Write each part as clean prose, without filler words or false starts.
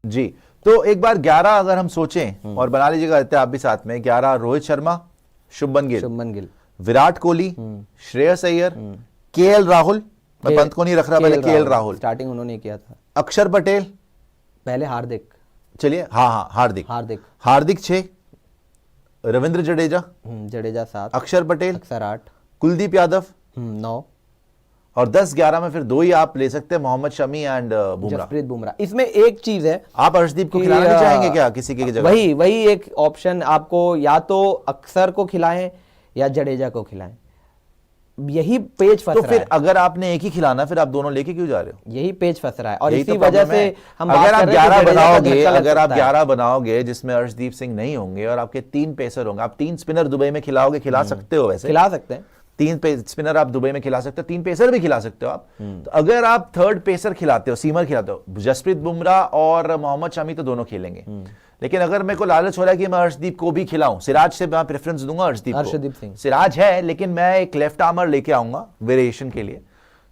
जी। तो एक बार 11 अगर हम सोचें और बना लीजिएगा आप भी साथ में, 11 रोहित शर्मा, शुभमन गिल, विराट कोहली, श्रेयस अय्यर, केएल राहुल, मैं पंत को नहीं रख रहा, पहले केएल राहुल, स्टार्टिंग उन्होंने किया था, अक्षर पटेल, पहले हार्दिक, चलिए हाँ हार्दिक 6, रविंद्र जडेजा 7, अक्षर पटेल 8, कुलदीप यादव 9, और 10-11 में फिर 2 ही आप ले सकते हैं, मोहम्मद शमी एंड जसप्रीत बुमराह। इसमें एक चीज है, आप अर्शदीप को खिलाना नहीं चाहेंगे क्या किसी की जगह? वही एक ऑप्शन आपको, या तो अक्षर को खिलाएं या जडेजा को खिलाएं, यही पेज फंस रहा है। तो फिर अगर आपने एक ही खिलाना, फिर आप दोनों लेके क्यों जा रहे हो? यही पेज फंस रहा है, और इसी वजह से हम अगर आप 11 बनाओगे जिसमें अर्शदीप सिंह नहीं होंगे और आपके 3 पेसर होंगे, आप 3 स्पिनर दुबई में खिलाओगे, खिला सकते हो, वैसे खिला सकते हैं, 3 स्पिनर आप दुबई में खिला सकते हो, 3 पेसर भी खिला सकते हो आप। तो अगर आप 3rd पेसर खिलाते हो, सीमर खिलाते हो, जसप्रीत बुमराह और मोहम्मद शमी तो दोनों खेलेंगे, लेकिन अगर मेरे को लालच हो रहा है कि मैं अर्शदीप को भी खिलाऊं, सिराज से मैं प्रेफरेंस दूंगा अर्शदीप सिंह, सिराज है लेकिन मैं एक लेफ्ट आर्मर लेके आऊंगा वेरिएशन के लिए,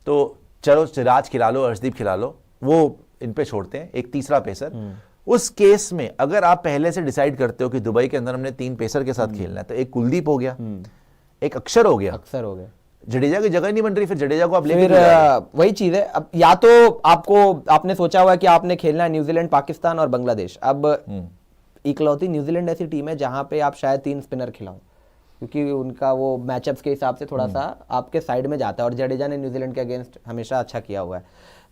तो चलो सिराज खिला लो, अर्शदीप खिला लो, वो इन पे छोड़ते हैं, एक तीसरा पेसर। उस केस में अगर आप पहले से डिसाइड करते हो कि दुबई के अंदर हमने 3 पेसर के साथ खेलना है, तो एक कुलदीप हो गया, एक अक्षर हो गया, जडेजा की जगह नहीं बन रही, फिर जडेजा को आप लेके वही चीज है। अब या तो आपने सोचा हुआ है कि आपने खेलना है न्यूजीलैंड, पाकिस्तान और बांग्लादेश, अब इकलौती न्यूजीलैंड ऐसी टीम है जहां पे आप शायद 3 स्पिनर खिलाओ, क्योंकि उनका वो मैचअप्स के हिसाब से थोड़ा सा आपके साइड में जाता है, और जडेजा ने न्यूजीलैंड के अगेंस्ट हमेशा अच्छा किया हुआ है,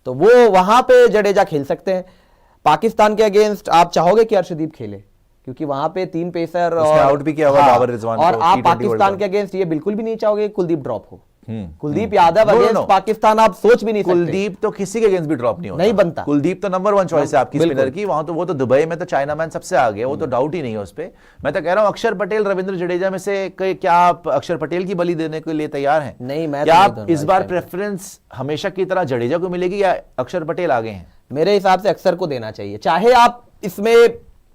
तो वो वहां पे जडेजा खेल सकते हैं। पाकिस्तान के अगेंस्ट आप चाहोगे कि अर्शदीप खेले, क्योंकि वहां पे 3 पेसर और आउट भी किया हुआ बाबर रिजवान और आप पाकिस्तान के अगेंस्ट ये बिल्कुल भी नहीं चाहोगे कुलदीप ड्रॉप हो। कुलदीप यादव अगेंस्ट पाकिस्तान आप सोच भी नहीं सकते। कुलदीप तो किसी के अगेंस्ट भी ड्रॉप नहीं होता, नहीं बनता। कुलदीप तो नंबर 1 चॉइस है आपकी स्पिनर की, वहां तो वो तो दुबई में तो चाइना मैन सबसे आगे, वो तो डाउट ही नहीं है उस पर। मैं तो कह रहा हूं अक्षर पटेल, रविंद्र जडेजा में से क्या आप अक्षर पटेल की बलि देने के लिए तैयार हैं? नहीं, मैं क्या आप इस बार प्रेफरेंस हमेशा की तरह जडेजा को मिलेगी या अक्षर पटेल आगे हैं? मेरे हिसाब से अक्षर को देना चाहिए, चाहे आप इसमें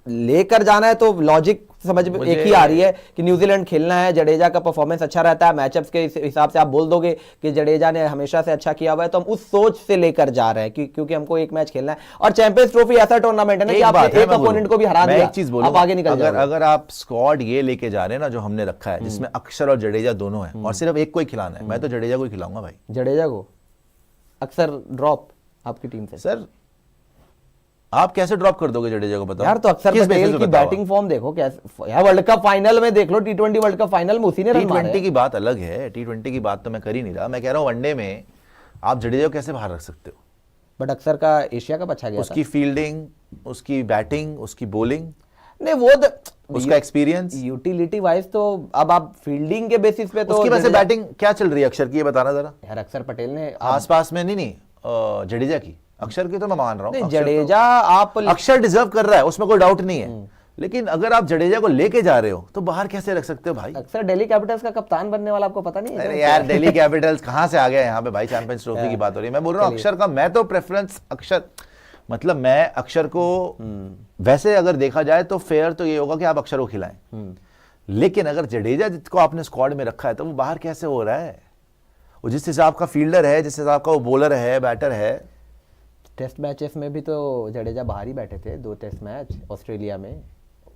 लेकर जाना है तो लॉजिक समझ में एक ही आ रही है कि न्यूजीलैंड खेलना है, जडेजा का परफॉर्मेंस अच्छा रहता है, मैचअप्स के हिसाब से आप बोल दोगे कि जडेजा ने हमेशा से अच्छा किया हुआ है, तो हम उस सोच से लेकर जा रहे हैं क्योंकि हमको एक मैच खेलना है, और चैंपियंस ट्रॉफी ऐसा टूर्नामेंट है ना कि आप एक अपोनेंट को भी हरा दिया, एक चीज बोलूं, आप आगे निकल जाओगे। अगर आप स्क्वाड ये लेके जा रहे हैं ना जो हमने रखा है, जिसमें अक्षर और जडेजा दोनों हैं और सिर्फ एक को ही खिलाना है, मैं तो जडेजा को ही खिलाऊंगा भाई। जडेजा को अक्सर ड्रॉप आपकी टीम से? सर आप कैसे ड्रॉप कर दोगे जडेजा को, बताओ यार। तो अक्षर पटेल की बैटिंग फॉर्म देखो कैसे, यार वर्ल्ड कप फाइनल में देख लो, T20 वर्ल्ड कप फाइनल में उसी ने रन मारे। T20 की बात अलग है, T20 की बात तो मैं कर ही नहीं रहा, मैं कह रहा हूं वनडे में आप जडेजा को कैसे बाहर रख सकते हो? बट अक्षर का एशिया कप अच्छा गया, उसकी फील्डिंग, उसकी बैटिंग, उसकी बॉलिंग, नहीं वो उसका एक्सपीरियंस, यूटिलिटी वाइज तो अब आप फील्डिंग के बेसिस पे तो उसकी वैसे बैटिंग क्या चल रही है अक्षर की, ये बताना जरा यार। अक्षर पटेल ने आसपास में नहीं जडेजा की, अक्षर की तो मैं मान रहा हूँ, जडेजा आप अक्षर डिजर्व कर रहा है, उसमें कोई डाउट नहीं है, लेकिन अगर आप जडेजा को लेके जा रहे हो तो बाहर कैसे रख सकते हो भाई? अक्सर दिल्ली कैपिटल्स का कप्तान बनने वाला आपको पता नहीं है? अरे यार दिल्ली कैपिटल्स कहां से आ गया यहाँ पे भाई? चैंपियंस ट्रॉफी की बात हो रही है, मैं बोल रहा हूँ अक्षर का, मैं तो प्रेफरेंस अक्षर, मतलब मैं अक्षर को वैसे अगर देखा जाए तो फेयर तो ये होगा कि आप अक्षर को खिलाएं, लेकिन अगर जडेजा जिसको आपने स्क्वाड में रखा है तो वो बाहर कैसे हो रहा है? वो जिस हिसाब का फील्डर है, जिस हिसाब का वो बॉलर है, बैटर है। टेस्ट मैचेस में भी तो जडेजा बाहर ही बैठे थे, 2 टेस्ट मैच ऑस्ट्रेलिया में,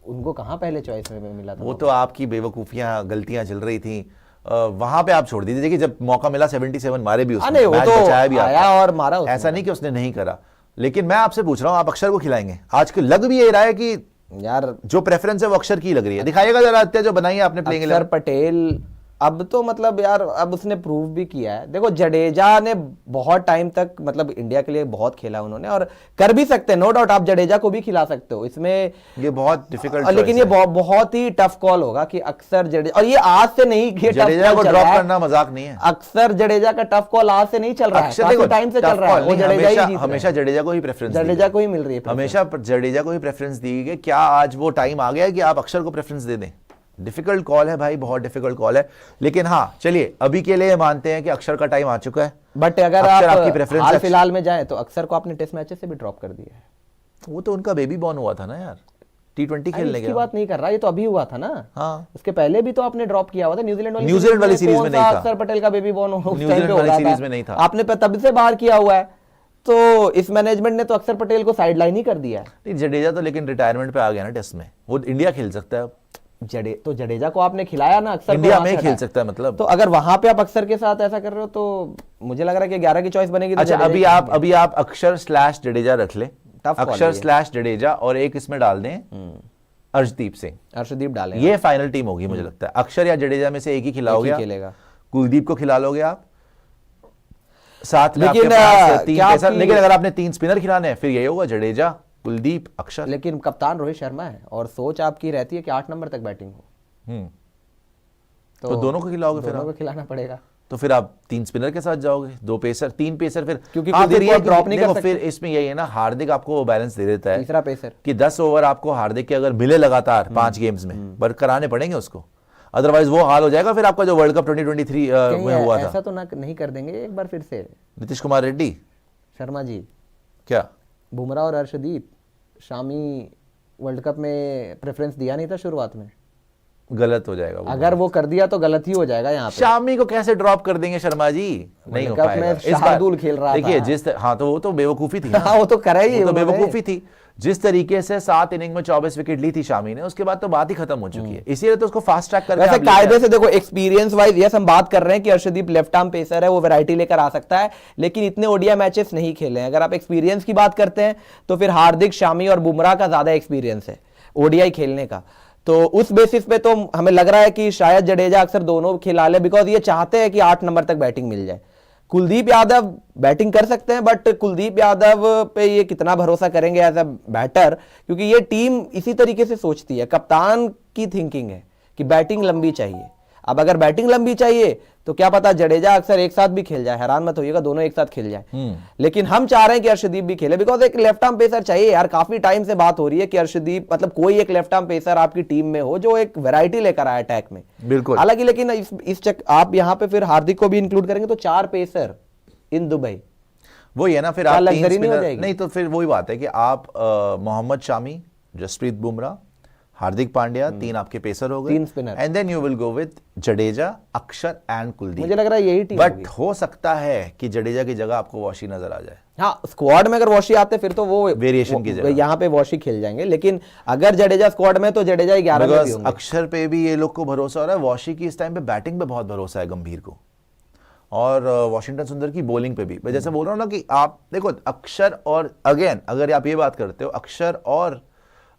उनको कहां पहले चॉइस में मिला था? वो तो आपकी बेवकूफियां, गलतियां चल रही थी, वहां पे आप छोड़ दीजिए। देखिए जब मौका मिला 77 मारे भी उसने, मैच तो बचाया भी आया और मारा उसने, ऐसा नहीं कि उसने नहीं करा। लेकिन मैं आपसे पूछ रहा हूं, आप अक्षर को खिलाएंगे? आज के लग भी ये रहा है कि यार जो प्रेफरेंस है वो अक्षर की लग रही है। दिखाइएगा जरा अत्या जो बनाई है आपने प्लेइंग 11। अक्षर पटेल अब तो मतलब यार अब उसने प्रूव भी किया है। देखो जडेजा ने बहुत टाइम तक मतलब इंडिया के लिए बहुत खेला उन्होंने, और कर भी सकते हैं, नो डाउट आप जडेजा को भी खिला सकते हो, इसमें ये बहुत डिफिकल्ट, लेकिन ये बहुत ही टफ कॉल होगा कि अक्सर जडेजा, और ये आज से नहीं, जडेजा को ड्रॉप करना मजाक नहीं है। अक्सर जडेजा का टफ कॉल आज से नहीं चल रहा है, काफी टाइम से चल रहा है। वो जडेजा ही हमेशा जडेजा को ही प्रेफरेंस, जडेजा को ही मिल रही है, हमेशा जडेजा को ही प्रेफरेंस दी गई। क्या आज वो टाइम आ गया है कि आप अक्षर को प्रेफरेंस दे दें? डिफिकल्ट कॉल है भाई, बहुत डिफिकल्ट कॉल है, लेकिन हाँ चलिए अभी के लिए मानते हैं कि अक्षर का टाइम आ चुका है। बट अगर आप हाल फिलहाल में जाएं तो अक्षर को आपने टेस्ट मैचेस से भी ड्रॉप कर दिया है। वो तो उनका बेबी बॉर्न हुआ था ना यार, T20 खेलने की बात नहीं कर रहा, ये तो अभी हुआ था ना। हाँ, उसके पहले भी तो आपने ड्रॉप किया हुआ था न्यूजीलैंड वाली सीरीज में नहीं था। अक्षर पटेल का बेबी बॉर्न न्यूजीलैंड वाली सीरीज में नहीं था, आपने तब से बाहर किया हुआ है। तो इस मैनेजमेंट ने तो अक्षर पटेल को साइडलाइन ही कर दिया है। नहीं, जडेजा तो लेकिन रिटायरमेंट पे आ गया ना टेस्ट में, वो इंडिया खेल सकता है अब। जडेजा को आपने खिलाया ना, अक्षर इंडिया में खेल सकता है मतलब। तो अगर वहां पे आप अक्षर के साथ ऐसा कर रहे हो तो मुझे लग रहा है कि 11 की चॉइस बनेगी। तो अच्छा, अभी आप अक्षर / जडेजा रख ले, अक्षर / जडेजा, और एक इसमें डाल दें अर्शदीप सिंह। अर्शदीप डालें, ये फाइनल टीम होगी मुझे लगता है। अक्षर या जडेजा में से एक ही खिलाओगे, खेलेगा। कुलदीप को खिला लोगे आप, साथ में लेकिन आपके पास 3 पेसर। लेकिन अगर आपने 3 स्पिनर खिलाने हैं फिर यही होगा, जडेजा, कुलदीप, अक्षर। लेकिन कप्तान रोहित शर्मा है और सोच आपकी रहती है कि 8 नंबर तक बैटिंग हो। तो दोनों को खिलाओगे, फिर दोनों को खिलाना पड़ेगा। तो फिर आप 3 स्पिनर के साथ जाओगे, 2 पेसर, 3 पेसर, फिर क्योंकि कुलदीप को ड्रॉप नहीं कर सकते। फिर इसमें यही है ना, हार्दिक आपको वो बैलेंस दे देता है, तीसरा पेसर, कि 10 ओवर आपको हार्दिक के अगर मिले लगातार 5 गेम्स में, पर कराने पड़ेंगे उसको, अदरवाइज वो हाल हो जाएगा फिर आपका जो वर्ल्ड कप 2023 में हुआ था। ऐसा तो ना नहीं कर देंगे एक बार फिर से नीतीश कुमार रेड्डी, शर्मा जी, क्या बुमराह और अर्शदीप, शामी वर्ल्ड कप में प्रेफरेंस दिया नहीं था शुरुआत में, गलत हो जाएगा वो। अगर वो कर दिया तो गलत ही हो जाएगा। यहाँ पे शामी को कैसे ड्रॉप कर देंगे शर्मा जी, नहीं हो पाएगा इस बार। शार्दुल खेल रहा था, देखिए हाँ, तो वो तो बेवकूफी थी। हाँ, वो तो करा ही, तो बेवकूफी थी। जिस तरीके से 7 इनिंग में 24 विकेट ली थी शामी ने, उसके बाद तो बात ही खत्म हो चुकी है, इसीलिए तो उसको फास्ट ट्रैक करके। वैसे कायदे से देखो, एक्सपीरियंस वाइज यस हम बात कर रहे हैं कि अर्शदीप लेफ्ट आर्म पेसर है, वो वैरायटी लेकर आ सकता है, लेकिन इतने ओडीआई मैचेस नहीं खेले हैं। अगर आप एक्सपीरियंस की बात करते हैं तो फिर हार्दिक, शामी और बुमराह का ज्यादा एक्सपीरियंस है ओडीआई खेलने का। तो उस बेसिस पे तो हमें लग रहा है कि शायद जडेजा अक्सर दोनों खिला ले, बिकॉज ये चाहते हैं कि 8 नंबर तक बैटिंग मिल जाए। कुलदीप यादव बैटिंग कर सकते हैं, बट कुलदीप यादव पे ये कितना भरोसा करेंगे एज अ बैटर, क्योंकि ये टीम इसी तरीके से सोचती है। कप्तान की थिंकिंग है कि बैटिंग लंबी चाहिए। अब अगर बैटिंग लंबी चाहिए तो क्या पता जडेजा अक्सर एक साथ भी खेल जाए, हैरान मत होइएगा, दोनों एक साथ खेल जाए। लेकिन हम चाह रहे हैं कि अर्शदीप भी खेले, बिकॉज एक लेफ्ट आर्म पेसर चाहिए यार। काफी टाइम से बात हो रही है कि अर्शदीप, मतलब कोई एक लेफ्ट आर्म पेसर आपकी टीम में हो जो एक वैरायटी लेकर आए अटैक में। बिल्कुल। हालांकि लेकिन आप यहाँ पे फिर हार्दिक को भी इंक्लूड करेंगे तो 4 पेसर इन दुबई, वो ये ना, फिर आप 3 लग्जरी नहीं हो स्पिनर जाएगी। नहीं, तो फिर वही बात है कि आप मोहम्मद शामी, जसप्रीत बुमराह, हार्दिक पांड्या, 3 आपके पेसर हो गए, 3 spinner, and then you will go with Jadeja, Axar and Kuldeep. मुझे लग रहा है यही टीम बट हो सकता है कि जडेजा की जगह आपको वॉशी नजर आ जाए। हाँ, स्क्वाड में अगर वॉशी आते फिर तो वो वेरिएशन की जगह यहाँ पे वॉशी खेल जाएंगे, लेकिन अगर जडेजा स्क्वाड में तो जडेजा 11 में भी होंगे। अक्षर पे भी ये लोग को भरोसा हो रहा है, वॉशी की इस टाइम पे बैटिंग पे बहुत भरोसा है गंभीर को, और वॉशिंगटन सुंदर की बॉलिंग पे भी। मैं जैसे बोल रहा हूँ ना कि आप देखो अक्षर और, अगेन अगर आप ये बात करते हो, अक्षर और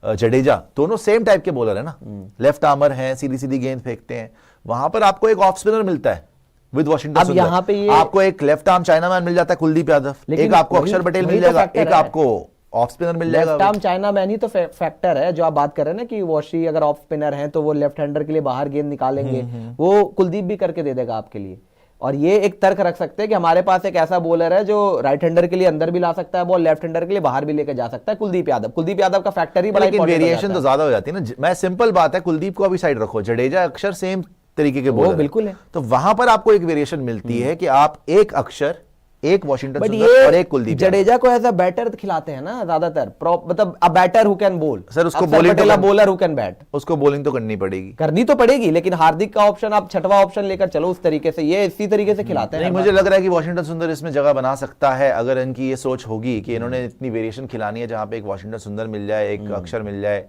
जडेजा दोनों सेम टाइप के बॉलर है ना, लेफ्ट आर्मर हैं, सीधी सीधी गेंद फेंकते हैं, वहां पर आपको एक ऑफ स्पिनर मिलता है विद वॉशिंगटन सुंदर। यहाँ पे आपको एक लेफ्ट आर्म चाइनामैन मिल जाता है कुलदीप यादव, एक आपको अक्षर पटेल मिल जाएगा, एक आपको ऑफ स्पिनर मिल जाएगा। लेफ्ट आर्म चाइनामैन ही तो फैक्टर है जो आप बात कर रहे हैं ना, कि वॉशी अगर ऑफ स्पिनर है तो वो लेफ्ट हैंडर के लिए बाहर गेंद निकालेंगे, वो कुलदीप भी करके दे देगा आपके लिए। और ये एक तर्क रख सकते हैं कि हमारे पास एक ऐसा बॉलर है जो राइट हैंडर के लिए अंदर भी ला सकता है बॉल, लेफ्ट हैंडर के लिए बाहर भी लेकर जा सकता है, कुलदीप यादव। कुलदीप यादव का फैक्टर ही बड़ा इंपॉर्टेंट है। वेरिएशन तो ज्यादा हो जाती है ना। मैं सिंपल बात है, कुलदीप को अभी साइड रखो, जडेजा अक्षर सेम तरीके के बॉलर बिल्कुल है, तो वहां पर आपको एक वेरिएशन मिलती है कि आप एक अक्षर, एक वॉशिंगटन सुंदर और एक कुलदीप। जडेजा को एज अ बैटर खिलाते हैं ना ज्यादातर, मतलब अ बैटर हु कैन बोल। सर उसको बॉलिंग तो बॉलर हु कैन बैट, उसको बॉलिंग तो करनी पड़ेगी, लेकिन हार्दिक का ऑप्शन आप छठवां ऑप्शन लेकर चलो उस तरीके से, ये इसी तरीके से खिलाते हैं। नहीं, मुझे लग रहा है कि वॉशिंगटन सुंदर इसमें जगह बना सकता है, अगर इनकी ये सोच होगी कि इन्होंने इतनी वेरिएशन खिलानी है, जहां पे एक वॉशिंगटन सुंदर मिल जाए, एक अक्षर मिल जाए,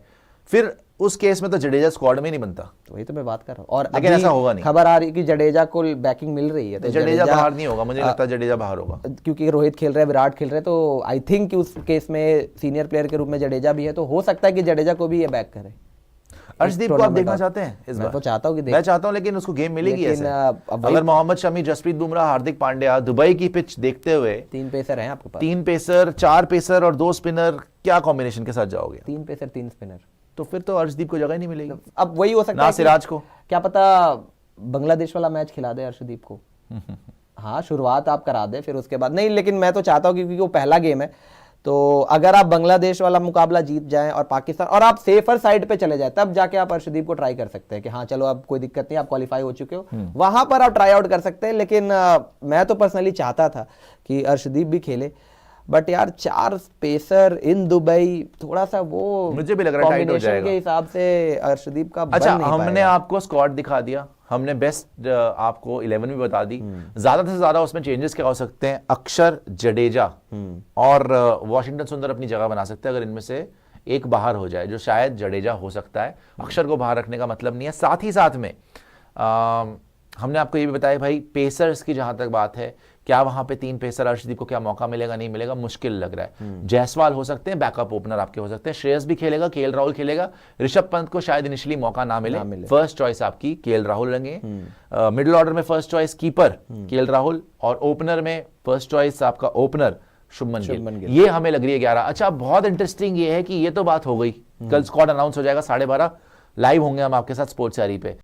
फिर उस केस में तो जडेजा स्क्वाड में नहीं बनता। तो वही तो मैं बात कर रहा हूँ। और लेकिन ऐसा होगा नहीं, खबर आ रही है कि जडेजा को बैकिंग मिल रही है, तो जडेजा बाहर नहीं होगा, मुझे लगता है जडेजा बाहर होगा, क्योंकि रोहित खेल रहे हैं, विराट खेल रहे हैं, तो आई थिंक कि उस केस में सीनियर प्लेयर के रूप में जडेजा भी है, तो हो सकता है कि जडेजा को भी ये बैक करे। अर्शदीप को आप देखना चाहते हैं इस बार? मैं तो चाहता हूँ कि मैं चाहता हूँ, लेकिन उसको गेम मिलेगी ऐसे। अगर मोहम्मद शमी, जसप्रीत बुमराह, हार्दिक पांड्या, दुबई की पिच देखते हुए, 3 पेसर हैं आपके पास, 3 पेसर, 4 पेसर और 2 स्पिनर, क्या कॉम्बिनेशन के साथ जाओगे? 3 पेसर 3 स्पिनर, तो फिर तो अर्शदीप को जगह ही नहीं मिलेगी। अब वही हो सकता है, सिराज को क्या पता बांग्लादेश वाला मैच खिला दे अर्शदीप को। हाँ, शुरुआत आप करा दे, फिर उसके बाद नहीं, लेकिन मैं तो चाहता हूँ क्योंकि वो पहला गेम है, तो अगर आप बांग्लादेश वाला मुकाबला जीत जाएं और पाकिस्तान, और आप सेफर साइड पे चले जाए, तब जाके आप अर्शदीप को ट्राई कर सकते हैं कि हाँ चलो अब कोई दिक्कत नहीं, आप क्वालिफाई हो चुके हो, वहां पर आप ट्राई आउट कर सकते हैं। लेकिन मैं तो पर्सनली चाहता था कि अर्शदीप भी खेले, बट यार 4 पेसर इन दुबई, थोड़ा सा वो मुझे भी लग रहा है टाइट हो जाएगा के हिसाब से अर्शदीप का। अच्छा, हमने आपको स्क्वाड दिखा दिया, हमने बेस्ट आपको 11 भी बता दी। ज्यादा से ज्यादा उसमें चेंजेस क्या हो सकते हैं, अक्षर, जडेजा और वॉशिंगटन सुंदर अपनी जगह बना सकते हैं अगर इनमें से एक बाहर हो जाए, जो शायद जडेजा हो सकता है। अक्षर को बाहर रखने का मतलब नहीं है। साथ ही साथ में हमने आपको ये भी बताया भाई, पेसर्स की जहां तक बात है, क्या वहां पे 3 पेसर, अर्शदीप को क्या मौका मिलेगा, नहीं मिलेगा, मुश्किल लग रहा है। जायसवाल हो सकते हैं, बैकअप ओपनर आपके हो सकते हैं, श्रेयस भी खेलेगा, केएल राहुल खेलेगा, ऋषभ पंत को शायद इनिशियली मौका ना मिले। फर्स्ट चॉइस आपकी केएल राहुल रहेंगे। मिडिल ऑर्डर में first choice keeper KL Rahul, और ओपनर में फर्स्ट चॉइस आपका ओपनर शुभमन गिल। ये हमें लग रही है 11। अच्छा, बहुत इंटरेस्टिंग ये है कि ये तो बात हो गई, कल स्क्वाड अनाउंस हो जाएगा 12:30, लाइव होंगे हम आपके साथ स्पोर्ट्स सैरी पे।